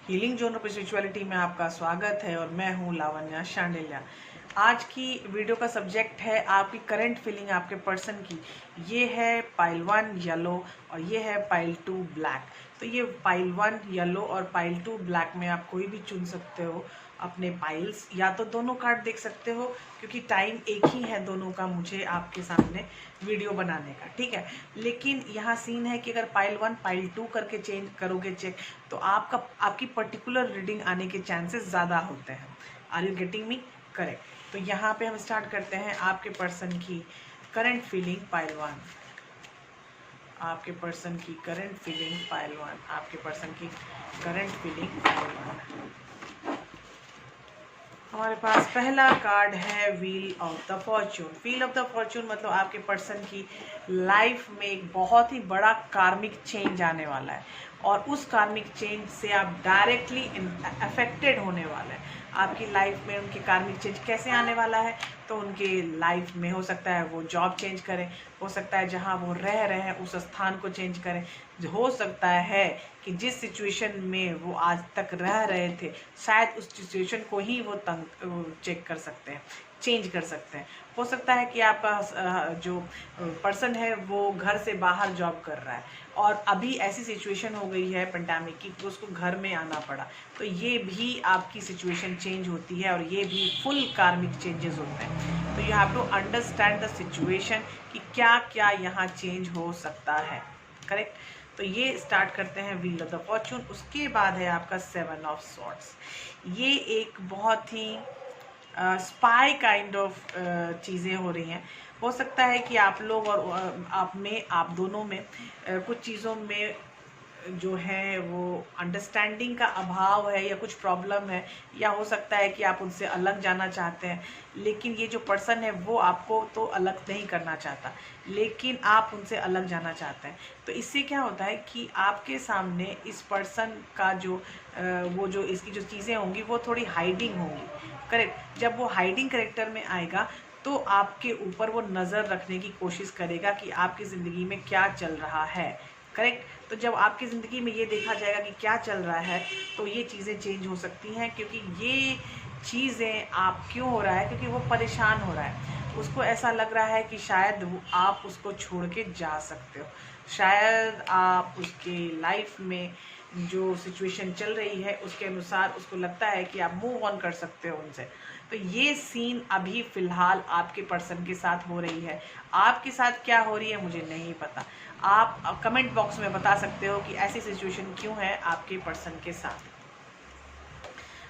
Healing zone of spirituality में आपका स्वागत है और मैं हूं लावण्या शांडिल्या। आज की वीडियो का सब्जेक्ट है आपकी करंट फीलिंग आपके पर्सन की। ये है पाइल 1 येलो और ये है पाइल 2 ब्लैक। तो ये पाइल 1 येलो और पाइल 2 ब्लैक में आप कोई भी चुन सकते हो अपने पाइल्स, या तो दोनों कार्ड देख सकते हो क्योंकि टाइम एक ही है दोनों का मुझे आपके सामने वीडियो बनाने का, ठीक है। लेकिन यहाँ सीन है कि अगर पाइल 1 पाइल 2 करके चेंज करोगे चेक, तो आपकी पर्टिकुलर रीडिंग आने के चांसेस ज़्यादा होते हैं। Are you getting me correct? तो यहाँ पे हम स्टार्ट करते हैं आपके पर्सन की करंट फीलिंग पाइल 1। आपके पर्सन की करंट फीलिंग पाइल 1। आपके पर्सन की करंट फीलिंग पाइल 1। हमारे पास पहला कार्ड है wheel of the Fortune. Wheel of the Fortune मतलब आपके पर्सन की लाइफ में एक बहुत ही बड़ा कार्मिक चेंज आने वाला है और उस कार्मिक चेंज से आप डायरेक्टली अफेक्टेड होने वाले हैं। आपकी लाइफ में उनके कार्मिक चेंज कैसे आने वाला है? तो उनके लाइफ में हो सकता है वो जॉब चेंज करें, हो सकता है जहां वो रह रहे हैं उस स्थान को चेंज करें, हो सकता है कि जिस सिचुएशन में वो आज तक रह रहे थे शायद उस सिचुएशन को ही वो चेक कर सकते हैं, चेंज कर सकते हैं। हो सकता है कि आपका जो पर्सन है वो घर से बाहर जॉब कर रहा है और अभी ऐसी सिचुएशन हो गई है पेंडेमिक की कि उसको घर में आना पड़ा, तो ये भी आपकी सिचुएशन चेंज होती है और ये भी फुल कार्मिक चेंजेस होते हैं। तो you have to understand the situation कि क्या क्या यहाँ चेंज हो सकता है, करेक्ट। तो ये स्टार्ट करते हैं व्हील ऑफ द फॉर्चून। उसके बाद है आपका 7 ऑफ सॉर्ड्स। ये एक बहुत ही स्पाई काइंड ऑफ चीज़ें हो रही हैं। हो सकता है कि आप लोग और आप दोनों में कुछ चीज़ों में जो है वो अंडरस्टैंडिंग का अभाव है या कुछ प्रॉब्लम है, या हो सकता है कि आप उनसे अलग जाना चाहते हैं, लेकिन ये जो पर्सन है वो आपको तो अलग नहीं करना चाहता, लेकिन आप उनसे अलग जाना चाहते हैं। तो इससे क्या होता है कि आपके सामने इस पर्सन का जो वो जो इसकी जो चीज़ें होंगी वो थोड़ी हाइडिंग होंगी, करेक्ट। जब वो हाइडिंग करेक्टर में आएगा तो आपके ऊपर वो नज़र रखने की कोशिश करेगा कि आपकी ज़िंदगी में क्या चल रहा है, करेक्ट। तो जब आपकी ज़िंदगी में ये देखा जाएगा कि क्या चल रहा है तो ये चीज़ें चेंज हो सकती हैं, क्योंकि ये चीज़ें आप क्यों हो रहा है, क्योंकि वो परेशान हो रहा है। उसको ऐसा लग रहा है कि शायद आप उसको छोड़ के जा सकते हो, शायद आप उसके लाइफ में जो सिचुएशन चल रही है उसके अनुसार उसको लगता है कि आप मूव ऑन कर सकते हो उनसे। तो ये सीन अभी फ़िलहाल आपके पर्सन के साथ हो रही है। आपके साथ क्या हो रही है मुझे नहीं पता। आप कमेंट बॉक्स में बता सकते हो कि ऐसी सिचुएशन क्यों है आपके पर्सन के साथ।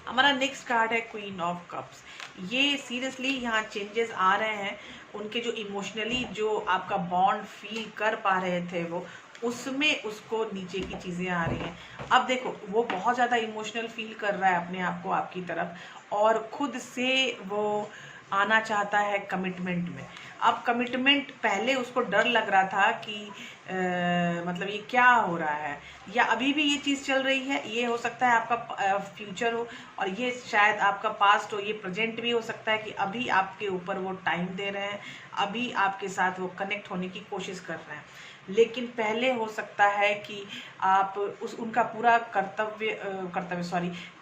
हमारा नेक्स्ट कार्ड है क्वीन ऑफ कप्स। ये सीरियसली यहाँ चेंजेस आ रहे हैं। उनके जो इमोशनली जो आपका बॉन्ड फील कर पा रहे थे वो, उसमें उसको नीचे की चीज़ें आ रही हैं। अब देखो वो बहुत ज़्यादा इमोशनल फील कर रहा है अपने आप को आपकी तरफ और खुद से वो आना चाहता है कमिटमेंट में। अब कमिटमेंट पहले उसको डर लग रहा था कि मतलब ये क्या हो रहा है, या अभी भी ये चीज़ चल रही है। ये हो सकता है आपका फ्यूचर हो और ये शायद आपका पास्ट हो, ये प्रेजेंट भी हो सकता है कि अभी आपके ऊपर वो टाइम दे रहे हैं, अभी आपके साथ वो कनेक्ट होने की कोशिश कर रहे हैं। लेकिन पहले हो सकता है कि आप उनका पूरा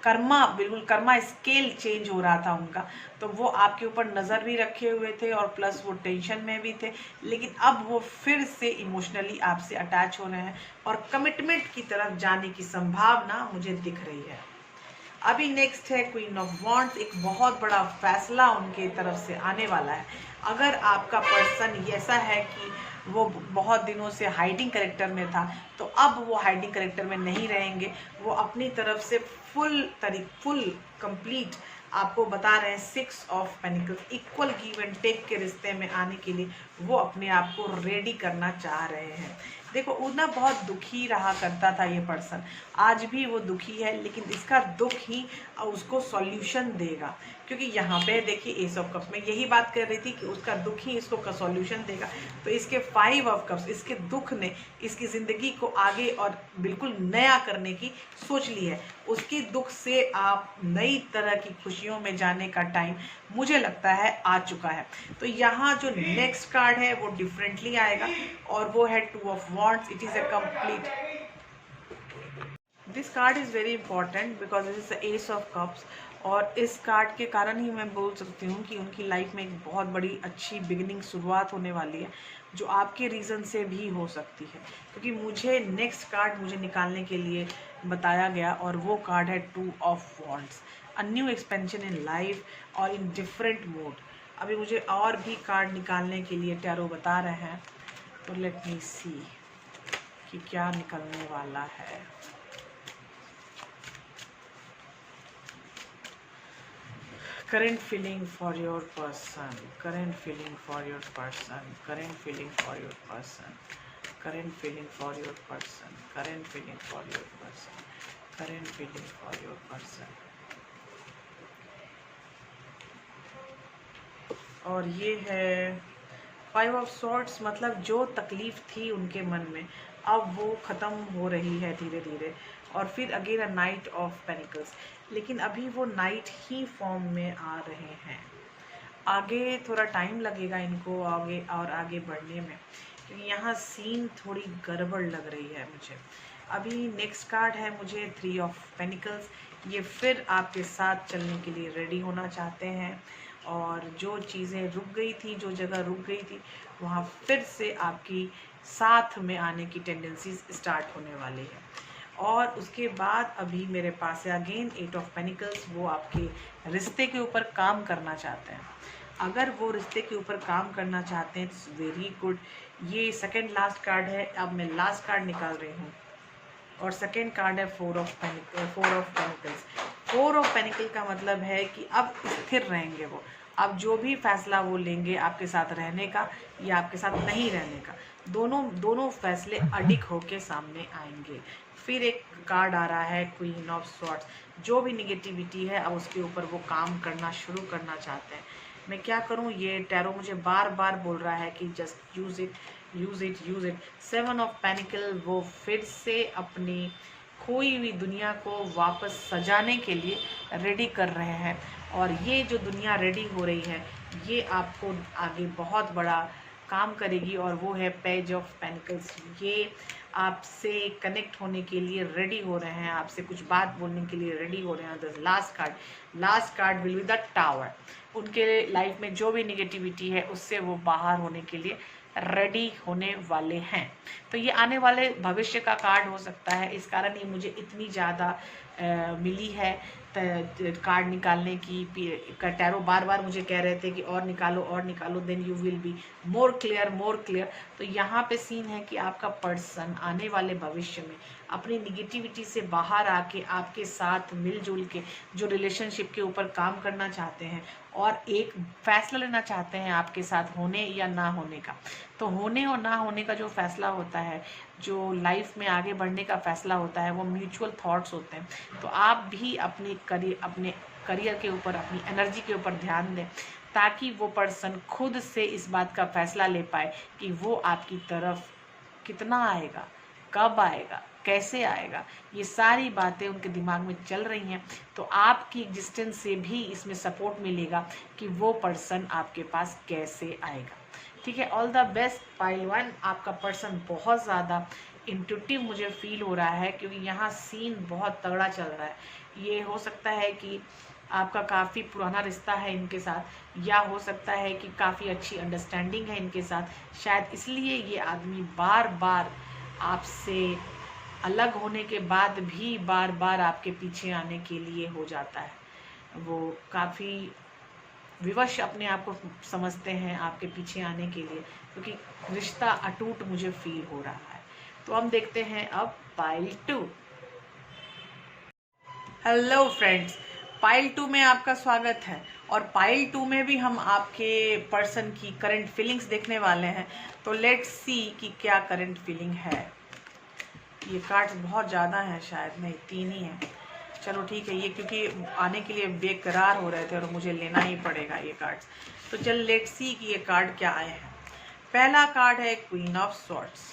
कर्मा, बिल्कुल कर्मा स्केल चेंज हो रहा था उनका, तो वो आपके ऊपर नज़र भी रखे हुए थे और प्लस वो टेंशन में भी थे। लेकिन अब वो फिर से इमोशनली आपसे अटैच हो रहे हैं और कमिटमेंट की तरफ जाने की संभावना मुझे दिख रही है। अभी नेक्स्ट है क्वीन ऑफ वॉन्ड्स। एक बहुत बड़ा फैसला उनके तरफ से आने वाला है। अगर आपका पर्सन ऐसा है कि वो बहुत दिनों से हाइडिंग करेक्टर में था, तो अब वो हाइडिंग करेक्टर में नहीं रहेंगे। वो अपनी तरफ से फुल कंप्लीट आपको बता रहे हैं 6 of pentacles, equal give and take के रिश्ते में आने के लिए वो अपने आप को रेडी करना चाह रहे हैं। देखो वो ना बहुत दुखी रहा करता था ये पर्सन, आज भी वो दुखी है, लेकिन इसका दुख ही उसको सॉल्यूशन देगा। क्योंकि यहाँ पे देखिए एस ऑफ कप्स में यही बात कर रही थी कि उसका दुख ही इसको सॉल्यूशन देगा। तो इसके 5 ऑफ कप्स, इसके दुख ने इसकी ज़िंदगी को आगे और बिल्कुल नया करने की सोच ली है। उसके दुख से आप नई तरह की खुशियों में जाने का टाइम मुझे लगता है आ चुका है। तो यहाँ जो नेक्स्ट कार्ड है वो डिफरेंटली आएगा और वो है 2 of wands. It is a complete this card is very important because this is the S of cups, और इस कार्ड के कारण ही मैं बोल सकती हूँ कि उनकी लाइफ में एक बहुत बड़ी अच्छी बिगिनिंग शुरुआत होने वाली है, जो आपके रीज़न से भी हो सकती है। क्योंकि मुझे नेक्स्ट कार्ड मुझे निकालने के लिए बताया गया, और वो कार्ड है 2 of wands, a new expansion in life और इन डिफरेंट मोड। अभी मुझे और भी कार्ड निकालने के लिए टैरो बता रहे हैं, तो लेट मी सी कि क्या निकलने वाला है। Current feeling for your person, current feeling for your person, current feeling for your person, current feeling for your person, current feeling for your person, current feeling for your person। और ये है 5 of swords, मतलब जो तकलीफ थी उनके मन में अब वो ख़त्म हो रही है धीरे धीरे। और फिर again a night of pentacles, लेकिन अभी वो नाइट ही फॉर्म में आ रहे हैं। आगे थोड़ा टाइम लगेगा इनको आगे बढ़ने में, क्योंकि यहाँ सीन थोड़ी गड़बड़ लग रही है मुझे। अभी नेक्स्ट कार्ड है मुझे 3 ऑफ पेनिकल्स। ये फिर आपके साथ चलने के लिए रेडी होना चाहते हैं, और जो चीज़ें रुक गई थी, जो जगह रुक गई थी, वहाँ फिर से आपकी साथ में आने की टेंडेंसीज स्टार्ट होने वाली है। और उसके बाद अभी मेरे पास है अगेन 8 ऑफ पेनिकल्स। वो आपके रिश्ते के ऊपर काम करना चाहते हैं। अगर वो रिश्ते के ऊपर काम करना चाहते हैं इट्स वेरी गुड। ये सेकंड लास्ट कार्ड है, अब मैं लास्ट कार्ड निकाल रही हूँ, और सेकंड कार्ड है 4 ऑफ पेनिकल्स। 4 ऑफ पेनिकल का मतलब है कि अब स्थिर रहेंगे वो। अब जो भी फैसला वो लेंगे आपके साथ रहने का या आपके साथ नहीं रहने का, दोनों फैसले अडिग होके सामने आएंगे। फिर एक कार्ड आ रहा है क्वीन ऑफ स्वॉर्ड्स। जो भी निगेटिविटी है अब उसके ऊपर वो काम करना शुरू करना चाहते हैं। मैं क्या करूं, ये टैरो मुझे बार बार बोल रहा है कि just use it, use it, use it. 7 of panicle, वो फिर से अपनी खोई हुई दुनिया को वापस सजाने के लिए रेडी कर रहे हैं। और ये जो दुनिया रेडी हो रही है ये आपको आगे बहुत बड़ा काम करेगी, और वो है पेज ऑफ पेनिकल्स। ये आपसे कनेक्ट होने के लिए रेडी हो रहे हैं, आपसे कुछ बात बोलने के लिए रेडी हो रहे हैं। The last card will be the tower. उनके लाइफ में जो भी निगेटिविटी है उससे वो बाहर होने के लिए रेडी होने वाले हैं। तो ये आने वाले भविष्य का कार्ड हो सकता है, इस कारण ये मुझे इतनी ज़्यादा मिली है कार्ड निकालने की। टैरो बार बार मुझे कह रहे थे कि और निकालो, then you will be more clear. तो यहाँ पे सीन है कि आपका पर्सन आने वाले भविष्य में अपनी निगेटिविटी से बाहर आके आपके साथ मिलजुल के जो रिलेशनशिप के ऊपर काम करना चाहते हैं, और एक फैसला लेना चाहते हैं आपके साथ होने या ना होने का। तो होने और ना होने का जो फैसला होता है, जो लाइफ में आगे बढ़ने का फैसला होता है, वो म्यूचुअल थॉट्स होते हैं। तो आप भी अपने करियर के ऊपर, अपनी एनर्जी के ऊपर ध्यान दें, ताकि वो पर्सन खुद से इस बात का फैसला ले पाए कि वो आपकी तरफ कितना आएगा, कब आएगा, कैसे आएगा। ये सारी बातें उनके दिमाग में चल रही हैं। तो आपकी एग्जिस्टेंस से भी इसमें सपोर्ट मिलेगा कि वो पर्सन आपके पास कैसे आएगा। ठीक है, ऑल द बेस्ट पाइल 1। आपका पर्सन बहुत ज़्यादा इंट्यूटिव मुझे फील हो रहा है, क्योंकि यहाँ सीन बहुत तगड़ा चल रहा है। ये हो सकता है कि आपका काफ़ी पुराना रिश्ता है इनके साथ, या हो सकता है कि काफ़ी अच्छी अंडरस्टैंडिंग है इनके साथ। शायद इसलिए ये आदमी बार बार आपसे अलग होने के बाद भी बार बार आपके पीछे आने के लिए हो जाता है। वो काफ़ी विवश अपने आप को समझते हैं आपके पीछे आने के लिए, क्योंकि रिश्ता अटूट मुझे फील हो रहा है। तो हम देखते हैं अब पाइल 2। हेलो फ्रेंड्स, पाइल 2 में आपका स्वागत है। और पाइल 2 में भी हम आपके पर्सन की करंट फीलिंग्स देखने वाले हैं। तो लेट्स सी कि क्या करंट फीलिंग है। ये कार्ड्स बहुत ज़्यादा हैं, शायद नहीं 3 ही हैं। चलो ठीक है, ये क्योंकि आने के लिए बेकरार हो रहे थे और मुझे लेना ही पड़ेगा ये कार्ड्स। तो चल लेट्स सी कि ये कार्ड क्या आए हैं। पहला कार्ड है क्वीन ऑफ स्वॉर्ड्स।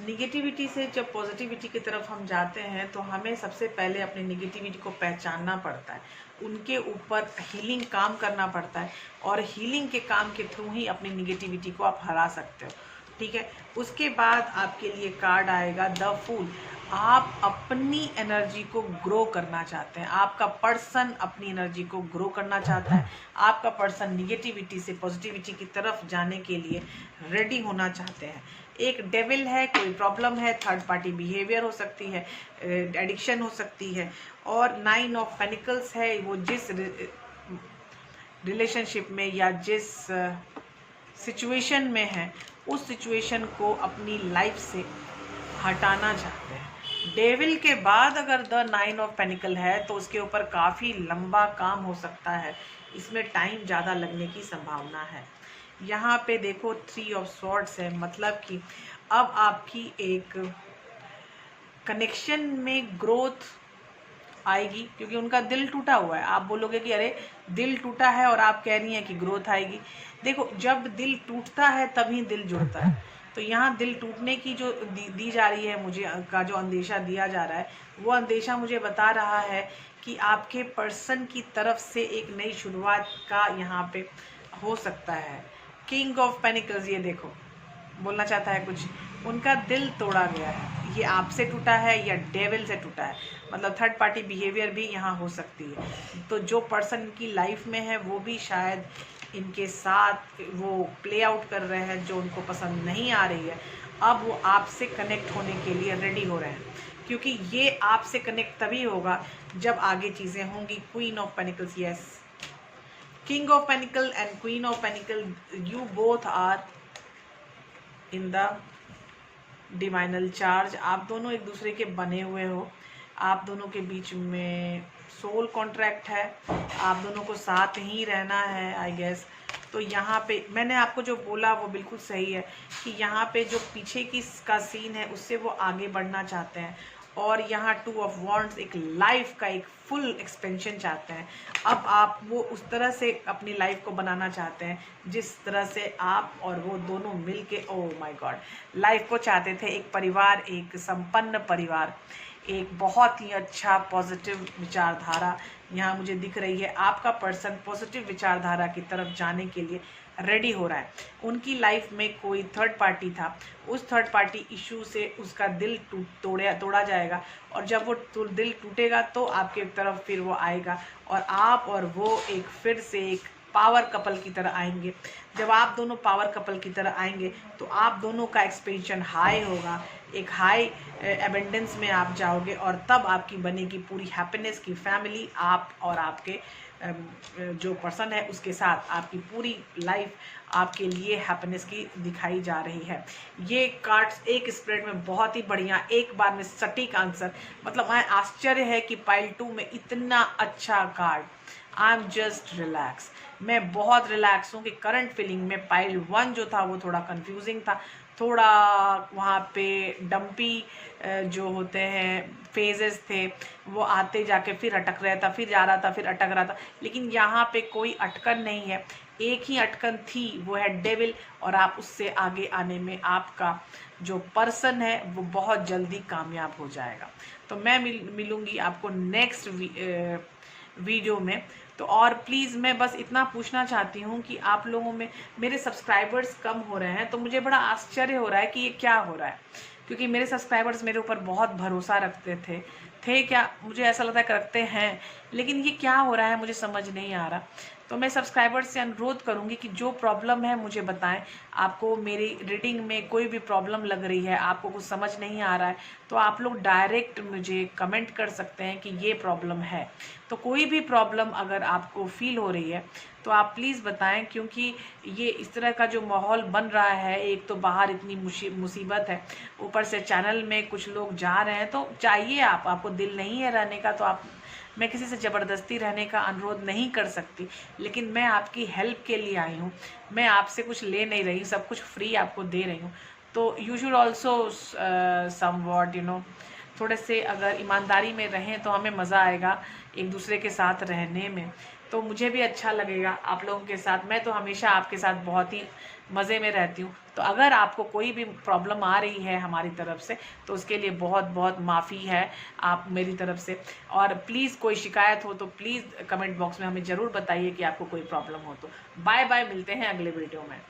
निगेटिविटी से जब पॉजिटिविटी की तरफ हम जाते हैं तो हमें सबसे पहले अपनी निगेटिविटी को पहचानना पड़ता है, उनके ऊपर हीलिंग काम करना पड़ता है, और हीलिंग के काम के थ्रू ही अपनी निगेटिविटी को आप हरा सकते हो। ठीक है, उसके बाद आपके लिए कार्ड आएगा द फूल। आप अपनी एनर्जी को ग्रो करना चाहते हैं, आपका पर्सन अपनी एनर्जी को ग्रो करना चाहता है, आपका पर्सन निगेटिविटी से पॉजिटिविटी की तरफ जाने के लिए रेडी होना चाहते हैं। एक डेविल है, कोई प्रॉब्लम है, थर्ड पार्टी बिहेवियर हो सकती है, एडिक्शन हो सकती है, और 9 ऑफ पेनिकल्स है, वो जिस रिलेशनशिप में या जिस सिचुएशन में है उस सिचुएशन को अपनी लाइफ से हटाना चाहते हैं। डेविल के बाद अगर द 9 ऑफ पेनिकल है तो उसके ऊपर काफ़ी लंबा काम हो सकता है, इसमें टाइम ज़्यादा लगने की संभावना है। यहाँ पे देखो 3 ऑफ स्वॉर्ड्स है, मतलब कि अब आपकी एक कनेक्शन में ग्रोथ आएगी, क्योंकि उनका दिल टूटा हुआ है। आप बोलोगे कि अरे दिल टूटा है और आप कह रही हैं कि ग्रोथ आएगी। देखो, जब दिल टूटता है तभी दिल जुड़ता है। तो यहाँ दिल टूटने की जो दी जा रही है, मुझे का जो अंदेशा दिया जा रहा है, वो अंदेशा मुझे बता रहा है कि आपके पर्सन की तरफ से एक नई शुरुआत का यहाँ पे हो सकता है। किंग ऑफ पेनिकल्स, ये देखो बोलना चाहता है कुछ, उनका दिल तोड़ा गया है। ये आपसे टूटा है या डेविल से टूटा है, मतलब थर्ड पार्टी बिहेवियर भी यहाँ हो सकती है। तो जो पर्सन की लाइफ में है वो भी शायद इनके साथ वो प्ले आउट कर रहे हैं जो उनको पसंद नहीं आ रही है। अब वो आपसे कनेक्ट होने के लिए रेडी हो रहे हैं, क्योंकि ये आपसे कनेक्ट तभी होगा जब आगे चीज़ें होंगी। Queen of pinnacles, yes, king of pinnacle and queen of pinnacle, you both are in the divinal charge. आप दोनों एक दूसरे के बने हुए हो, आप दोनों के बीच में सोल कॉन्ट्रैक्ट है, आप दोनों को साथ ही रहना है आई गेस। तो यहाँ पे मैंने आपको जो बोला वो बिल्कुल सही है कि यहाँ पे जो पीछे की का सीन है उससे वो आगे बढ़ना चाहते हैं, और यहाँ 2 ऑफ वॉन्ड्स एक लाइफ का एक फुल एक्सपेंशन चाहते हैं। अब आप वो उस तरह से अपनी लाइफ को बनाना चाहते हैं जिस तरह से आप और वो दोनों मिल के, ओह माय गॉड, लाइफ को चाहते थे। एक परिवार, एक संपन्न परिवार, एक बहुत ही अच्छा पॉजिटिव विचारधारा यहाँ मुझे दिख रही है। आपका पर्सन पॉजिटिव विचारधारा की तरफ जाने के लिए रेडी हो रहा है। उनकी लाइफ में कोई थर्ड पार्टी था, उस थर्ड पार्टी इशू से उसका दिल तोड़ा जाएगा, और जब वो दिल टूटेगा तो आपके तरफ फिर वो आएगा, और आप और वो एक फिर से एक पावर कपल की तरह आएंगे। जब आप दोनों पावर कपल की तरह आएंगे तो आप दोनों का एक्सपेंशन हाई होगा, एक हाई एबेंडेंस में आप जाओगे, और तब आपकी बनेगी पूरी हैप्पीनेस की फैमिली। आप और आपके जो पर्सन है उसके साथ आपकी पूरी लाइफ आपके लिए हैप्पीनेस की दिखाई जा रही है। ये कार्ड्स एक स्प्रेड में बहुत ही बढ़िया, एक बार में सटीक आंसर, मतलब मैं आश्चर्य है कि पाइल 2 में इतना अच्छा card. I am just relax, मैं बहुत रिलैक्स हूँ कि करंट फीलिंग में पाइल 1 जो था वो थोड़ा कंफ्यूजिंग था, थोड़ा वहाँ पे डम्पी जो होते हैं फेजेस थे, वो आते जाके फिर अटक रहा था, फिर जा रहा था, फिर अटक रहा था। लेकिन यहाँ पे कोई अटकन नहीं है, एक ही अटकन थी, वो है डेविल, और आप उससे आगे आने में आपका जो पर्सन है वो बहुत जल्दी कामयाब हो जाएगा। तो मैं मिलूँगी आपको नेक्स्ट वीडियो में। तो और प्लीज़ मैं बस इतना पूछना चाहती हूँ कि आप लोगों में मेरे सब्सक्राइबर्स कम हो रहे हैं, तो मुझे बड़ा आश्चर्य हो रहा है कि ये क्या हो रहा है, क्योंकि मेरे सब्सक्राइबर्स मेरे ऊपर बहुत भरोसा रखते थे क्या, मुझे ऐसा लगता है कि रखते हैं, लेकिन ये क्या हो रहा है मुझे समझ नहीं आ रहा। तो मैं सब्सक्राइबर्स से अनुरोध करूंगी कि जो प्रॉब्लम है मुझे बताएं। आपको मेरी रीडिंग में कोई भी प्रॉब्लम लग रही है, आपको कुछ समझ नहीं आ रहा है, तो आप लोग डायरेक्ट मुझे कमेंट कर सकते हैं कि ये प्रॉब्लम है। तो कोई भी प्रॉब्लम अगर आपको फील हो रही है तो आप प्लीज़ बताएं, क्योंकि ये इस तरह का जो माहौल बन रहा है, एक तो बाहर इतनी मुसीबत है, ऊपर से चैनल में कुछ लोग जा रहे हैं, तो चाहिए आपको दिल नहीं है रहने का तो आप, मैं किसी से ज़बरदस्ती रहने का अनुरोध नहीं कर सकती, लेकिन मैं आपकी हेल्प के लिए आई हूँ। मैं आपसे कुछ ले नहीं रही, सब कुछ फ्री आपको दे रही हूँ। तो यू शुड ऑल्सो समवॉट थोड़े से अगर ईमानदारी में रहें तो हमें मज़ा आएगा एक दूसरे के साथ रहने में, तो मुझे भी अच्छा लगेगा आप लोगों के साथ। मैं तो हमेशा आपके साथ बहुत ही मज़े में रहती हूँ। तो अगर आपको कोई भी प्रॉब्लम आ रही है हमारी तरफ से तो उसके लिए बहुत बहुत माफ़ी है आप मेरी तरफ से। और प्लीज़ कोई शिकायत हो तो प्लीज़ कमेंट बॉक्स में हमें ज़रूर बताइए कि आपको कोई प्रॉब्लम हो तो। बाय बाय, मिलते हैं अगले वीडियो में।